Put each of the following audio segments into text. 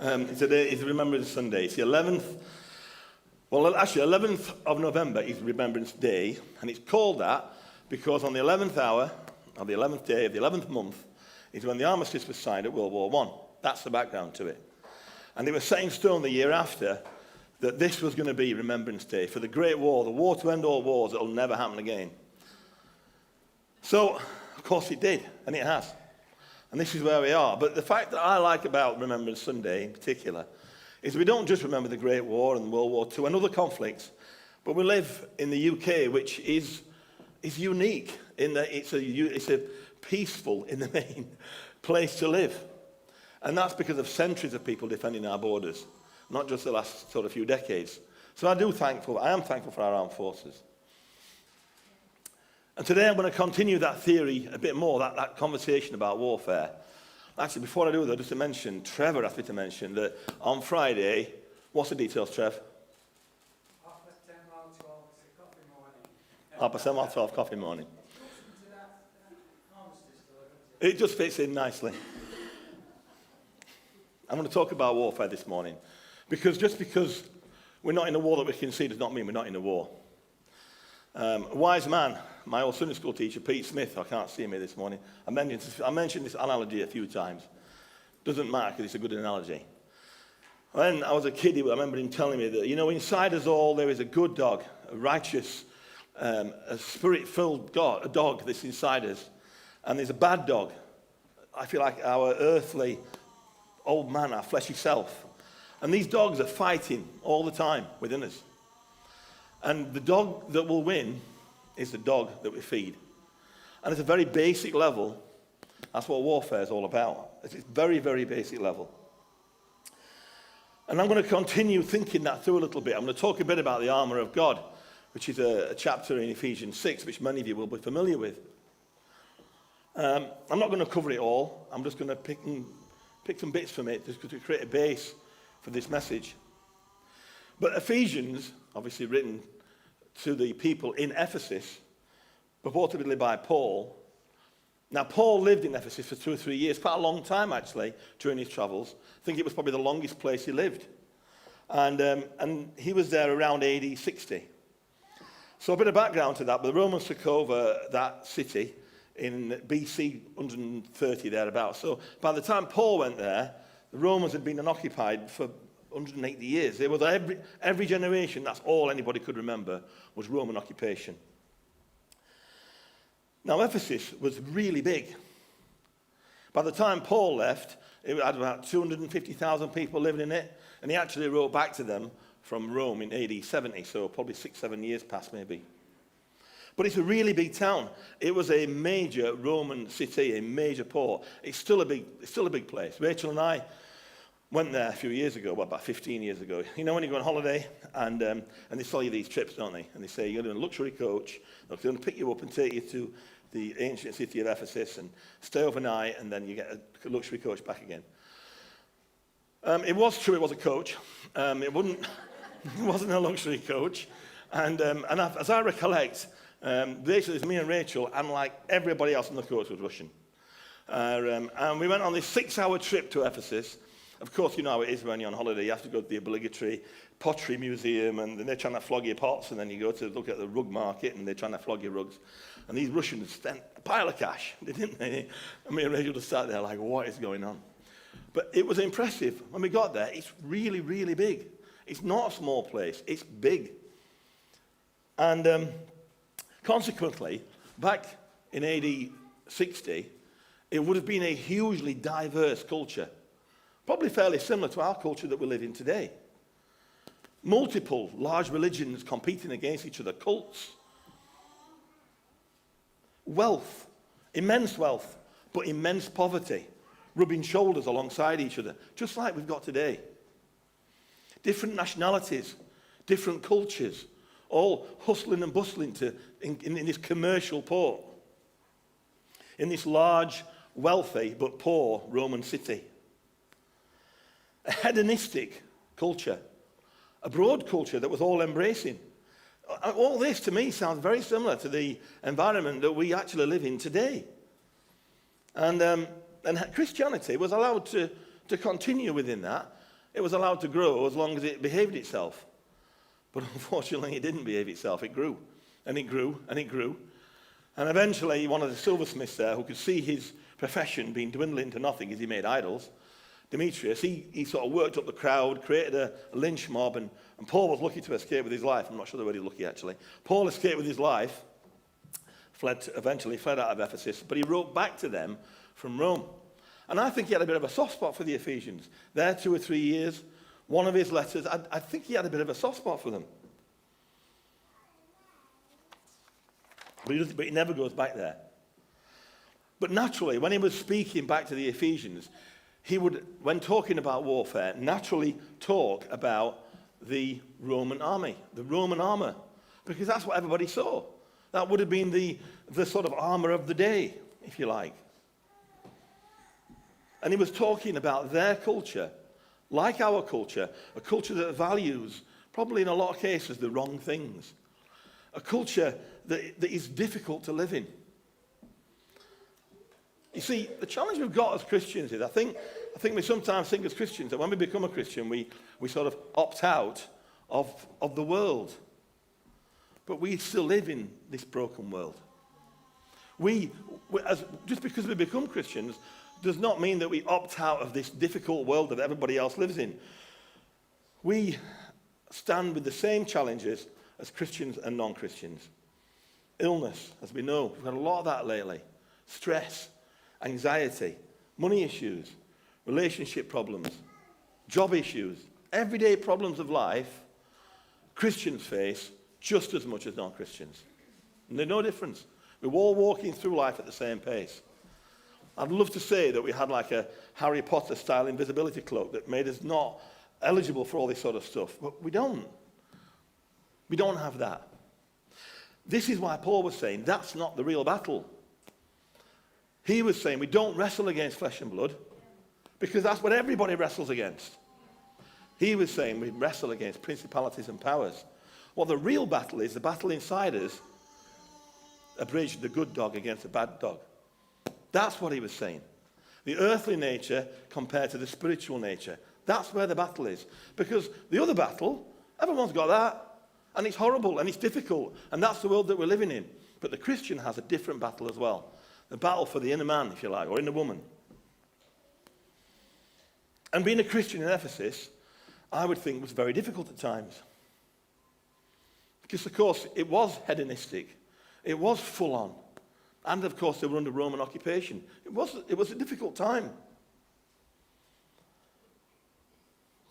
Today is Remembrance Sunday. It's the 11th, well, actually, 11th of November is Remembrance Day, and it's called that because on the 11th hour of the 11th day of the 11th month is when the armistice was signed at World War I. That's the background to it. And they were set in stone the year after that this was going to be Remembrance Day for the Great War, the war to end all wars that will never happen again. So, of course it did, and it has. And this is where we are. But the fact that I like about Remembrance Sunday in particular is we don't just remember the Great War and World War II and other conflicts, but we live in the UK, which is unique in that it's a peaceful, in the main, place to live. And that's because of centuries of people defending our borders, not just the last sort of few decades. So I am thankful for our armed forces. And today I'm going to continue that theory a bit more, that conversation about warfare. Actually, before I do that, just to mention, Trevor asked me to mention that on Friday, what's the details, Trev? 12 coffee morning. It just fits in nicely. I'm going to talk about warfare this morning. Because just because we're not in a war that we can see does not mean we're not in a war. A wise man, my old Sunday school teacher, Pete Smith, I can't see him here this morning. I mentioned this analogy a few times. Doesn't matter because it's a good analogy. When I was a kid, I remember him telling me that, inside us all there is a good dog, a righteous, a spirit-filled dog that's inside us. And there's a bad dog. I feel like our earthly old man, our fleshy self. And these dogs are fighting all the time within us. And the dog that will win is the dog that we feed. And at a very basic level, that's what warfare is all about. It's a very, very basic level. And I'm going to continue thinking that through a little bit. I'm going to talk a bit about the armour of God, which is a chapter in Ephesians 6, which many of you will be familiar with. I'm not going to cover it all. I'm just going to pick some bits from it just to create a base for this message. But Ephesians, obviously written to the people in Ephesus, purportedly by Paul. Now, Paul lived in Ephesus for 2 or 3 years, quite a long time, actually, during his travels. I think it was probably the longest place he lived. And he was there around AD 60. So a bit of background to that. But the Romans took over that city in BC 130, thereabouts. So by the time Paul went there, the Romans had been unoccupied for 180 years. There was every generation, that's all anybody could remember, was Roman occupation. Now, Ephesus was really big. By the time Paul left, it had about 250,000 people living in it, and he actually wrote back to them from Rome in AD 70, so probably 6-7 years past maybe. But it's a really big town. It was a major Roman city, a major port. It's still a big place. Rachel and I went there a few years ago, about 15 years ago. When you go on holiday and they sell you these trips, don't they? And they say you're going to a luxury coach. They're going to pick you up and take you to the ancient city of Ephesus and stay overnight, and then you get a luxury coach back again. It was true, it was a coach. It wasn't a luxury coach. And as I recollect, basically it's me and Rachel, and like everybody else on the coach was Russian. And we went on this 6-hour trip to Ephesus. Of course, you know how it is when you're on holiday. You have to go to the obligatory pottery museum, and then they're trying to flog your pots, and then you go to look at the rug market, and they're trying to flog your rugs. And these Russians spent a pile of cash, didn't they? And me and Rachel just sat there like, what is going on? But it was impressive. When we got there, it's really, really big. It's not a small place. It's big. And consequently, back in AD 60, it would have been a hugely diverse culture. Probably fairly similar to our culture that we live in today. Multiple large religions competing against each other, cults. Wealth, immense wealth, but immense poverty, rubbing shoulders alongside each other, just like we've got today. Different nationalities, different cultures, all hustling and bustling in this commercial port, in this large, wealthy but poor Roman city. A hedonistic culture, a broad culture that was all embracing. All this to me sounds very similar to the environment that we actually live in today. And Christianity was allowed to continue within that It was allowed to grow as long as it behaved itself. But unfortunately, it didn't behave itself. It grew, and it grew, and it grew. And eventually, one of the silversmiths there, who could see his profession being dwindling to nothing as he made idols, Demetrius, he sort of worked up the crowd, created a lynch mob, and Paul was lucky to escape with his life. I'm not sure the word is lucky, actually. Paul escaped with his life, eventually fled out of Ephesus, but he wrote back to them from Rome. And I think he had a bit of a soft spot for the Ephesians. There 2 or 3 years, one of his letters, I think he had a bit of a soft spot for them. But he never goes back there. But naturally, when he was speaking back to the Ephesians, he would, when talking about warfare, naturally talk about the Roman army, the Roman armor, because that's what everybody saw. That would have been the sort of armor of the day, if you like. And he was talking about their culture, like our culture, a culture that values, probably in a lot of cases, the wrong things. A culture that is difficult to live in. You see, the challenge we've got as Christians is, I think we sometimes think as Christians that when we become a Christian, we sort of opt out of the world. But we still live in this broken world. Just because we become Christians does not mean that we opt out of this difficult world that everybody else lives in. We stand with the same challenges as Christians and non-Christians. Illness, as we know, we've had a lot of that lately. Stress, anxiety, money issues, relationship problems, job issues, everyday problems of life, Christians face just as much as non-Christians. And there's no difference. We're all walking through life at the same pace. I'd love to say that we had like a Harry Potter style invisibility cloak that made us not eligible for all this sort of stuff, but we don't. We don't have that. This is why Paul was saying that's not the real battle. He was saying we don't wrestle against flesh and blood because that's what everybody wrestles against. He was saying we wrestle against principalities and powers. What the real battle is, the battle inside us, abridged the good dog against the bad dog. That's what he was saying. The earthly nature compared to the spiritual nature. That's where the battle is. Because the other battle, everyone's got that. And it's horrible and it's difficult. And that's the world that we're living in. But the Christian has a different battle as well. The battle for the inner man, if you like, or inner woman. And being a Christian in Ephesus, I would think was very difficult at times. Because, of course, it was hedonistic. It was full on. And, of course, they were under Roman occupation. It was a difficult time.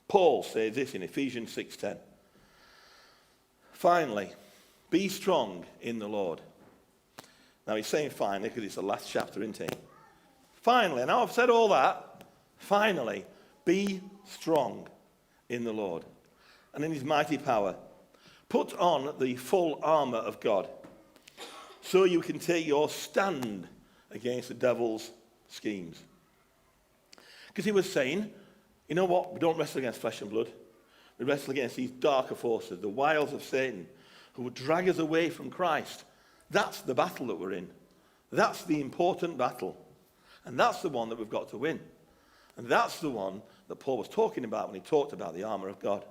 Paul says this in Ephesians 6:10. Finally, be strong in the Lord. Now, he's saying finally because it's the last chapter, isn't he? Finally, now I've said all that. Finally, be strong in the Lord and in his mighty power. Put on the full armor of God so you can take your stand against the devil's schemes. Because he was saying, you know what? We don't wrestle against flesh and blood. We wrestle against these darker forces, the wiles of Satan, who would drag us away from Christ. That's the battle that we're in. That's the important battle. And that's the one that we've got to win. And that's the one that Paul was talking about when he talked about the armor of God.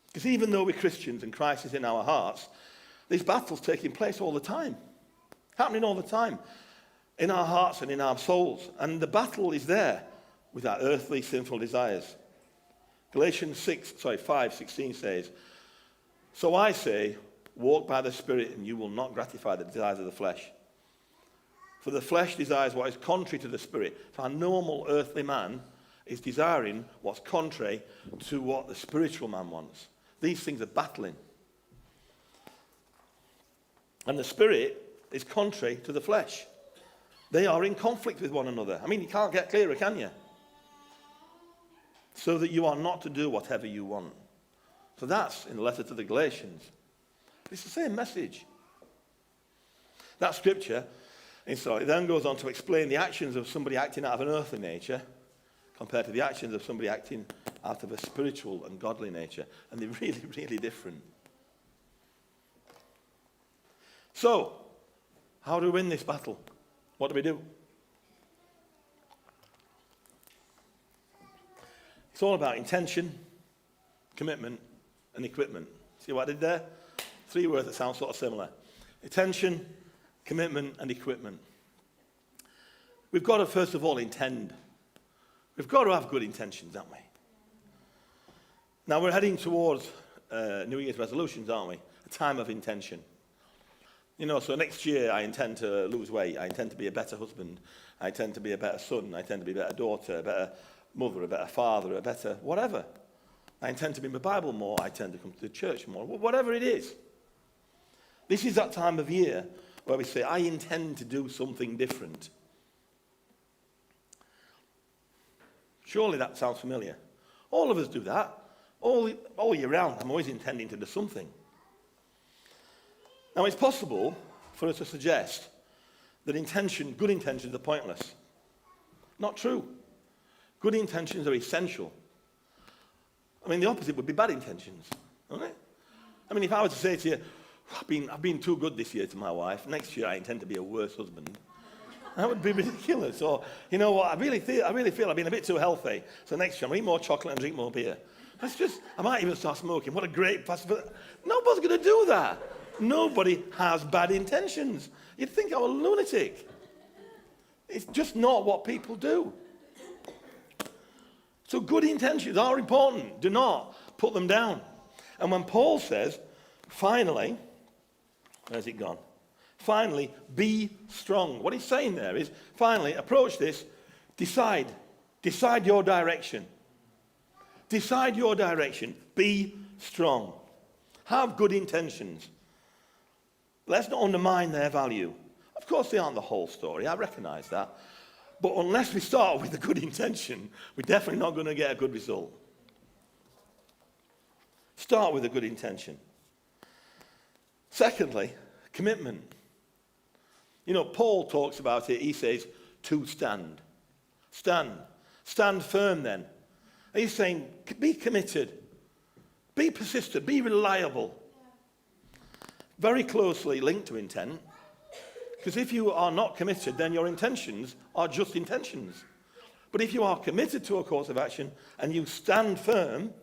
Because even though we're Christians and Christ is in our hearts, this battle's taking place all the time. Happening all the time. In our hearts and in our souls. And the battle is there with our earthly sinful desires. Galatians 5:16 says, so I say, walk by the Spirit and you will not gratify the desires of the flesh. For the flesh desires what is contrary to the Spirit. So our normal earthly man is desiring what's contrary to what the spiritual man wants. These things are battling. And the Spirit is contrary to the flesh. They are in conflict with one another. I mean, you can't get clearer, can you? So that you are not to do whatever you want. So that's in the letter to the Galatians. It's the same message. That scripture it then goes on to explain the actions of somebody acting out of an earthly nature compared to the actions of somebody acting out of a spiritual and godly nature. And they're really, really different. So, how do we win this battle? What do we do? It's all about intention, commitment, and equipment. See what I did there? 3 words that sound sort of similar. Attention, commitment, and equipment. We've got to, first of all, intend. We've got to have good intentions, haven't we? Now, we're heading towards New Year's resolutions, aren't we? A time of intention. You know, so next year I intend to lose weight. I intend to be a better husband. I intend to be a better son. I intend to be a better daughter, a better mother, a better father, a better whatever. I intend to be in the Bible more. I tend to come to the church more. Whatever it is. This is that time of year where we say, I intend to do something different. Surely that sounds familiar. All of us do that. All year round, I'm always intending to do something. Now, it's possible for us to suggest that good intentions are pointless. Not true. Good intentions are essential. I mean, the opposite would be bad intentions, wouldn't it? I mean, if I were to say to you, I've been too good this year to my wife, next year I intend to be a worse husband, that would be ridiculous. Or, you know what, I really feel I've been a bit too healthy, so next year I'll eat more chocolate and drink more beer. I might even start smoking. What a great possibility. Nobody's going to do that. Nobody has bad intentions. You'd think I'm a lunatic. It's just not what people do. So good intentions are important. Do not put them down. And when Paul says, finally, where's it gone? Finally, be strong. What he's saying there is, finally, approach this, decide your direction. Decide your direction. Be strong. Have good intentions. Let's not undermine their value. Of course, they aren't the whole story. I recognize that. But unless we start with a good intention, we're definitely not going to get a good result. Start with a good intention. Secondly, commitment. You know, Paul talks about it. He says, to stand. Stand. Stand firm then. He's saying, be committed. Be persistent. Be reliable. Very closely linked to intent. Because if you are not committed, then your intentions are just intentions. But if you are committed to a course of action and you stand firm,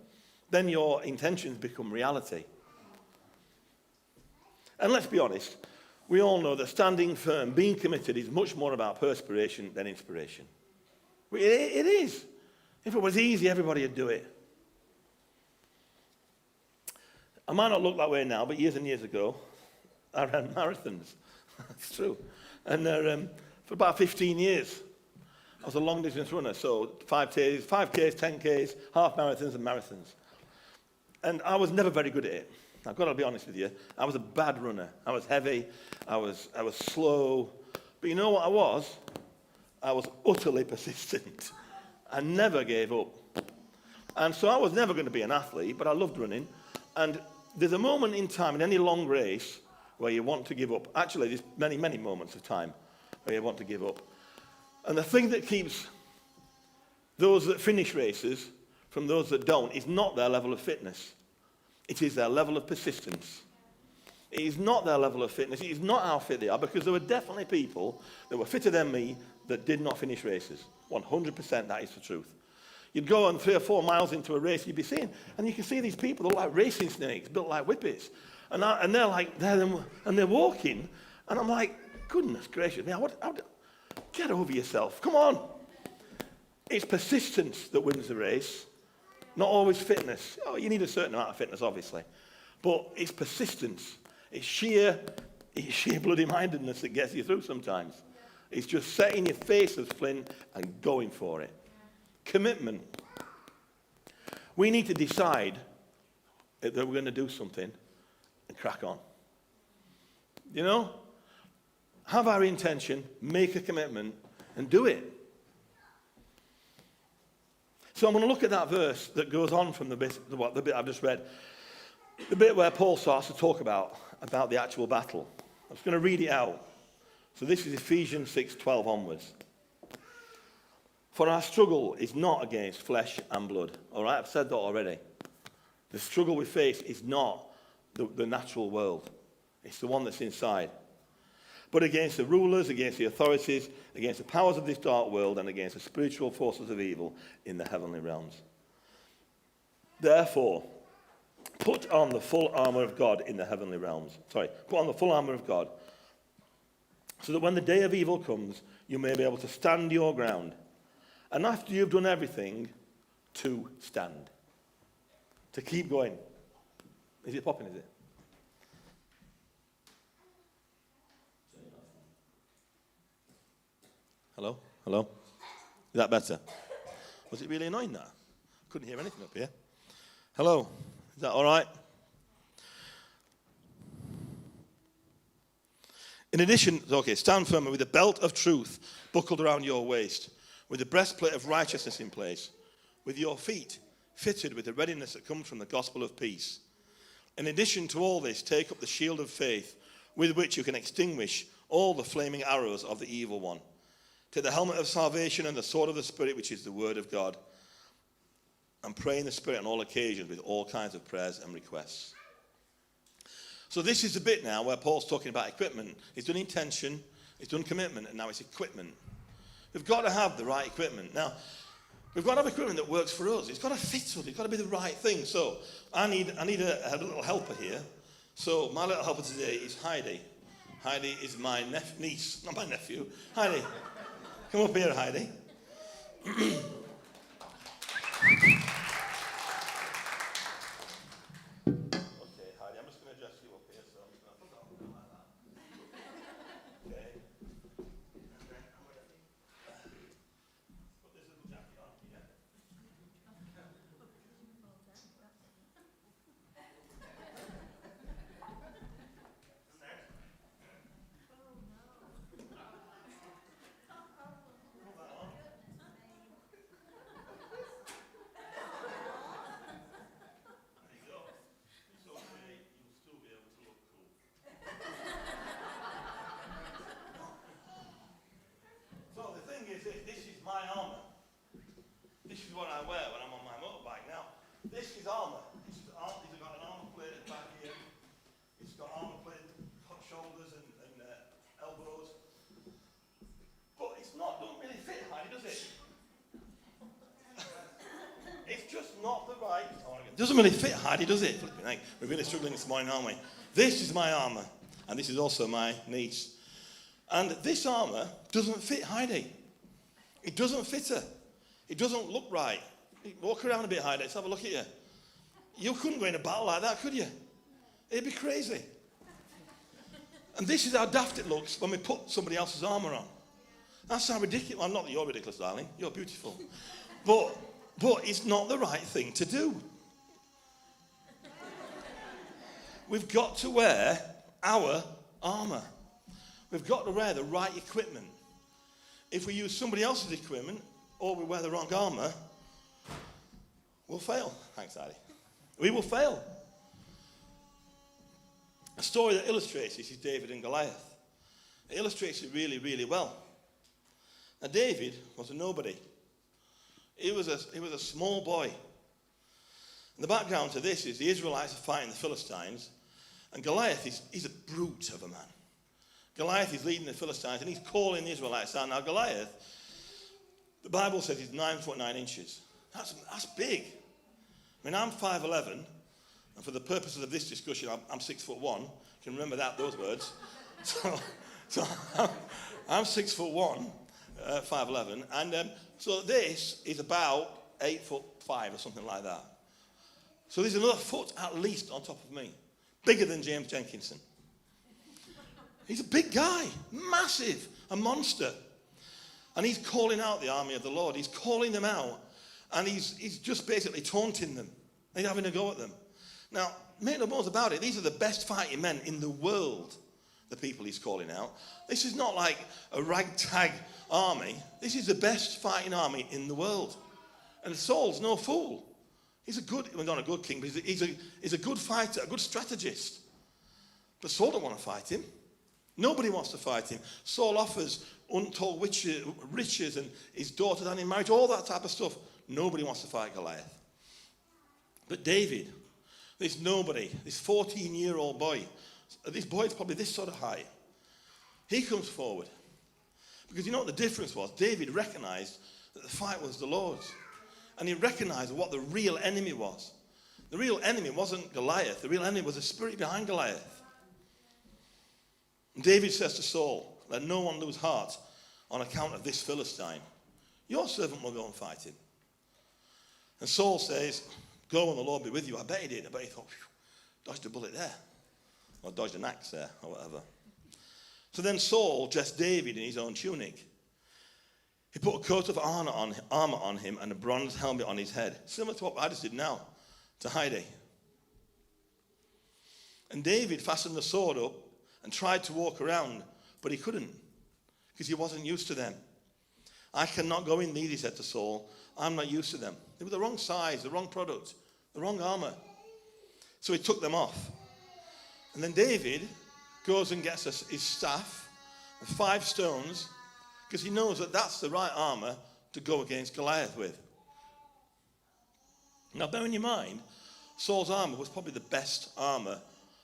then your intentions become reality. And let's be honest, we all know that standing firm, being committed, is much more about perspiration than inspiration. It is. If it was easy, everybody would do it. I might not look that way now, but years and years ago, I ran marathons. It's true. And for about 15 years, I was a long-distance runner, so 5Ks, 10Ks, half marathons and marathons. And I was never very good at it. I've got to be honest with you. I was a bad runner. I was heavy. I was slow. But you know what I was? I was utterly persistent. I never gave up. And so I was never going to be an athlete, but I loved running. And there's a moment in time in any long race where you want to give up. Actually, there's many, many moments of time where you want to give up. And the thing that keeps those that finish races from those that don't is not their level of fitness. It is their level of persistence. It is not their level of fitness. It is not how fit they are, because there were definitely people that were fitter than me that did not finish races. 100% that is the truth. You'd go on 3 or 4 miles into a race, you'd be seeing, and you can see these people that are like racing snakes, built like whippets. And they're like, and they're walking, and I'm like, goodness gracious, man, get over yourself, come on. It's persistence that wins the race, not always fitness. Oh, you need a certain amount of fitness, obviously. But it's persistence. It's sheer bloody-mindedness that gets you through sometimes. It's just setting your face as flint and going for it. Commitment. We need to decide that we're going to do something and crack on. You know? Have our intention, make a commitment, and do it. So I'm going to look at that verse that goes on from the bit I've just read. The bit where Paul starts to talk about the actual battle. I'm just going to read it out. So this is Ephesians 6:12 onwards. For our struggle is not against flesh and blood. All right, I've said that already. The struggle we face is not the natural world. It's the one that's inside. But against the rulers, against the authorities, against the powers of this dark world, and against the spiritual forces of evil in the heavenly realms. Therefore, put on the full armor of God in the heavenly realms. Put on the full armor of God, so that when the day of evil comes, you may be able to stand your ground. And after you've done everything, to stand. To keep going. Is it popping, is it? Hello? Hello? Is that better? Was it really annoying that? Couldn't hear anything up here. Hello? Is that all right? In addition, stand firm with the belt of truth buckled around your waist, with the breastplate of righteousness in place, with your feet fitted with the readiness that comes from the gospel of peace. In addition to all this, take up the shield of faith, with which you can extinguish all the flaming arrows of the evil one. Take the helmet of salvation and the sword of the Spirit, which is the word of God, and pray in the Spirit on all occasions with all kinds of prayers and requests. So this is the bit now where Paul's talking about equipment. He's done intention, he's done commitment, and now it's equipment. We've got to have the right equipment. Now, we've got to have equipment that works for us. It's got to fit us. It's got to be the right thing. So I need a little helper here. So my little helper today is Heidi. Heidi is my niece, not my nephew. Heidi, come up here, Heidi. This is my armour. This is what I wear when I'm on my motorbike. Now, this is armour. It's got an armour plate at the back here. It's got armour plate, shoulders and elbows. But it doesn't really fit, Heidi, does it? It's just not the right. It doesn't really fit, Heidi, does it? We're really struggling this morning, aren't we? This is my armour, and this is also my niece. And this armour doesn't fit Heidi. It doesn't fit her. It doesn't look right. Walk around a bit, Heidi. Let's have a look at you. You couldn't go in a battle like that, could you? It'd be crazy. And this is how daft it looks when we put somebody else's armour on. That's how ridiculous. Well, not that you're ridiculous, darling. You're beautiful. But it's not the right thing to do. We've got to wear our armour. We've got to wear the right equipment. If we use somebody else's equipment or we wear the wrong armour, we'll fail. Thanks, Daddy. We will fail. A story that illustrates this is David and Goliath. It illustrates it really, really well. Now, David was a nobody. He was a small boy. And the background to this is the Israelites are fighting the Philistines, and Goliath he's a brute of a man. Goliath is leading the Philistines, and he's calling the Israelites out. Now, Goliath, the Bible says he's 9 foot 9 inches. That's big. I mean, I'm 5'11", and for the purposes of this discussion, I'm 6'1". You can remember those words. So I'm 6'1", 5'11", and so this is about 8'5" or something like that. So there's another foot at least on top of me, bigger than James Jenkinson. He's a big guy, massive, a monster. And he's calling out the army of the Lord. He's calling them out. And he's just basically taunting them. He's having a go at them. Now, make no bones about it, these are the best fighting men in the world, the people he's calling out. This is not like a ragtag army. This is the best fighting army in the world. And Saul's no fool. He's not a good king, but he's a good fighter, a good strategist. But Saul don't want to fight him. Nobody wants to fight him. Saul offers untold riches and his daughter down in marriage, all that type of stuff. Nobody wants to fight Goliath. But David, this nobody, this 14-year-old boy, this boy is probably this sort of height. He comes forward. Because you know what the difference was? David recognized that the fight was the Lord's. And he recognized what the real enemy was. The real enemy wasn't Goliath. The real enemy was the spirit behind Goliath. And David says to Saul, let no one lose heart on account of this Philistine. Your servant will go and fight him. And Saul says, go and the Lord be with you. I bet he did. I bet he thought, dodged a bullet there. Or dodged an axe there, or whatever. So then Saul dressed David in his own tunic. He put a coat of armor on him and a bronze helmet on his head, similar to what I just did now to Heidi. And David fastened the sword up and tried to walk around, but he couldn't because he wasn't used to them. I cannot go in these, he said to Saul. I'm not used to them. They were the wrong size, the wrong product, the wrong armor. So he took them off. And then David goes and gets his staff and 5 stones because he knows that that's the right armor to go against Goliath with. Now, bear in your mind, Saul's armor was probably the best armor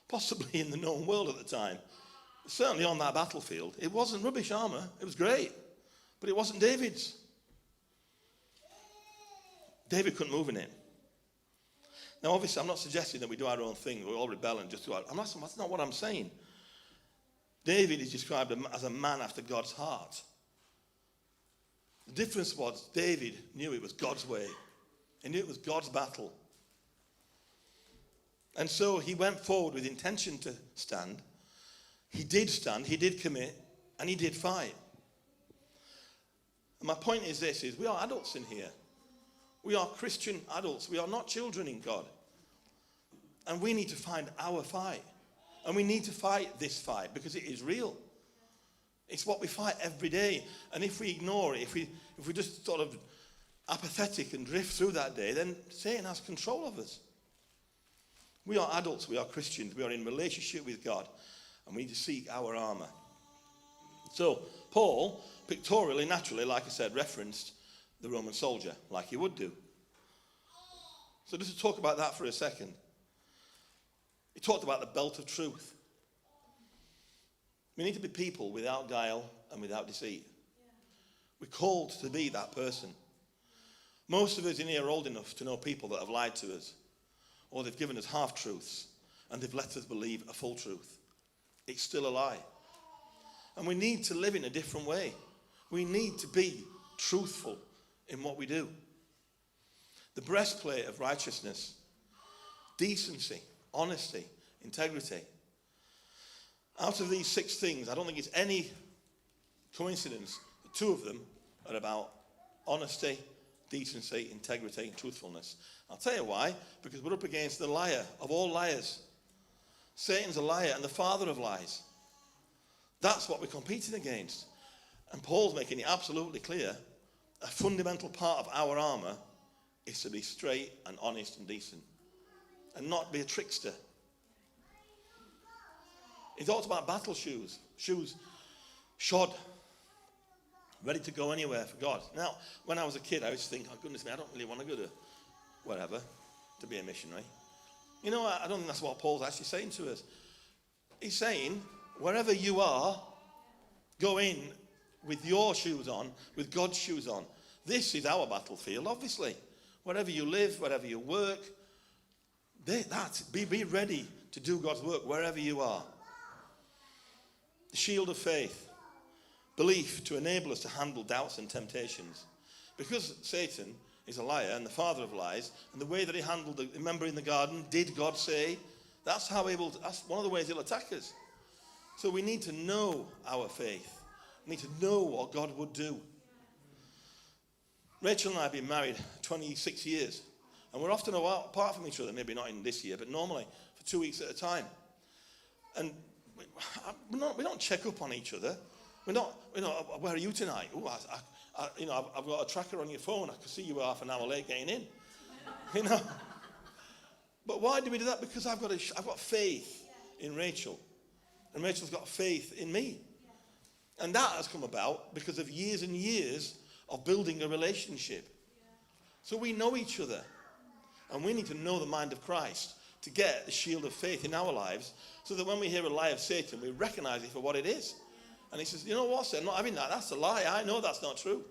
possibly in the known world at the time. Certainly on that battlefield. It wasn't rubbish armor. It was great. But it wasn't David's. David couldn't move in it. Now, obviously, I'm not suggesting that we do our own thing. We all rebel and just do our own. That's not what I'm saying. David is described as a man after God's heart. The difference was David knew it was God's way. He knew it was God's battle. And so he went forward with intention to stand. He did stand, he did commit, and he did fight. And my point is this, we are adults in here. We are Christian adults. We are not children in God. And we need to find our fight. And we need to fight this fight because it is real. It's what we fight every day. And if we ignore it, if we just sort of apathetic and drift through that day, then Satan has control of us. We are adults. We are Christians. We are in relationship with God. And we need to seek our armor. So Paul, pictorially, naturally, like I said, referenced the Roman soldier, like he would do. So just to talk about that for a second. He talked about the belt of truth. We need to be people without guile and without deceit. We're called to be that person. Most of us in here are old enough to know people that have lied to us, or they've given us half-truths, and they've let us believe a full truth. It's still a lie. And we need to live in a different way. We need to be truthful in what we do. The breastplate of righteousness, decency, honesty, integrity. Out of these 6 things, I don't think it's any coincidence that 2 of them are about honesty, decency, integrity, and truthfulness. I'll tell you why. Because we're up against the liar of all liars. Satan's a liar and the father of lies. That's what we're competing against. And Paul's making it absolutely clear, a fundamental part of our armor is to be straight and honest and decent. And not be a trickster. He talks about battle shoes. Shoes shod. Ready to go anywhere for God. Now, when I was a kid, I used to think, oh, goodness me, I don't really want to go to wherever to be a missionary. You know, I don't think that's what Paul's actually saying to us. He's saying, wherever you are, go in with your shoes on, with God's shoes on. This is our battlefield, obviously. Wherever you live, wherever you work, be ready to do God's work wherever you are. The shield of faith. Belief to enable us to handle doubts and temptations. Because Satan is a liar and the father of lies, and the way that he handled remember in the garden, did God say? That's one of the ways he'll attack us. So we need to know our faith. We need to know what God would do. Rachel and I have been married 26 years. And we're often apart from each other, maybe not in this year, but normally for 2 weeks at a time. And we don't check up on each other. We're not, where are you tonight? Ooh, I've got a tracker on your phone. I can see you were half an hour late getting in. But why do we do that? Because I've got faith in Rachel. And Rachel's got faith in me. And that has come about because of years and years of building a relationship. So we know each other. And we need to know the mind of Christ to get the shield of faith in our lives so that when we hear a lie of Satan, we recognize it for what it is. And he says, you know what, sir, I'm not having that. That's a lie. I know that's not true.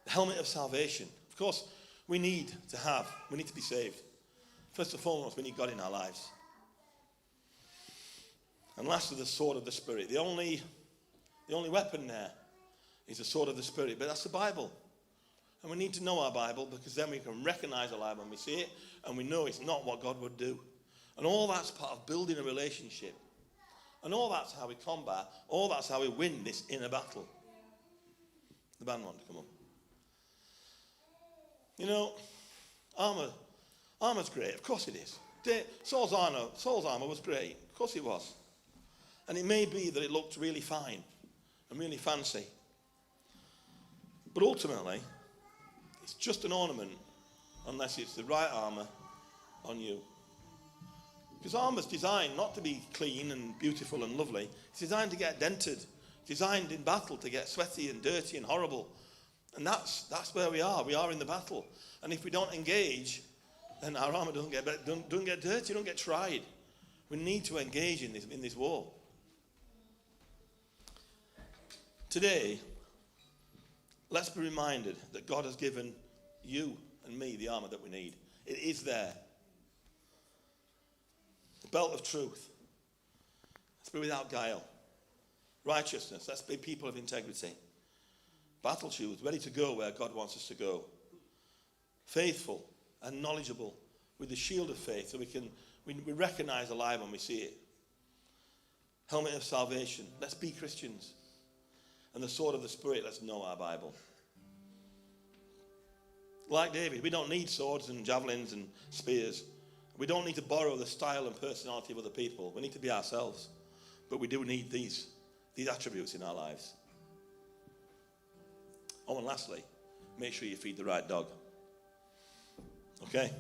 The helmet of salvation. Of course, we need to be saved. First and foremost, we need God in our lives. And lastly, the sword of the Spirit. The only weapon there is the sword of the Spirit, but that's the Bible. And we need to know our Bible, because then we can recognize a lie when we see it, and we know it's not what God would do. And all that's part of building a relationship. And all that's how we combat, all that's how we win this inner battle. The band want to come on. You know, armor's great. Of course it is. Saul's armor was great. Of course it was. And it may be that it looked really fine and really fancy. But ultimately, it's just an ornament unless it's the right armor on you. Because armor's designed not to be clean and beautiful and lovely. It's designed to get dented. It's designed in battle to get sweaty and dirty and horrible. And that's where we are. We are in the battle. And if we don't engage, then our armor doesn't get dirty, don't get tried. We need to engage in this war. Today, let's be reminded that God has given you and me the armor that we need. It is there. The belt of truth. Let's be without guile. Righteousness. Let's be people of integrity. Battle shoes, ready to go where God wants us to go. Faithful and knowledgeable with the shield of faith, so we recognize a lie when we see it. Helmet of salvation. Let's be Christians. And the sword of the Spirit, let's know our Bible. Like David, we don't need swords and javelins and spears. We don't need to borrow the style and personality of other people. We need to be ourselves. But we do need these attributes in our lives. Oh, and lastly, make sure you feed the right dog. Okay?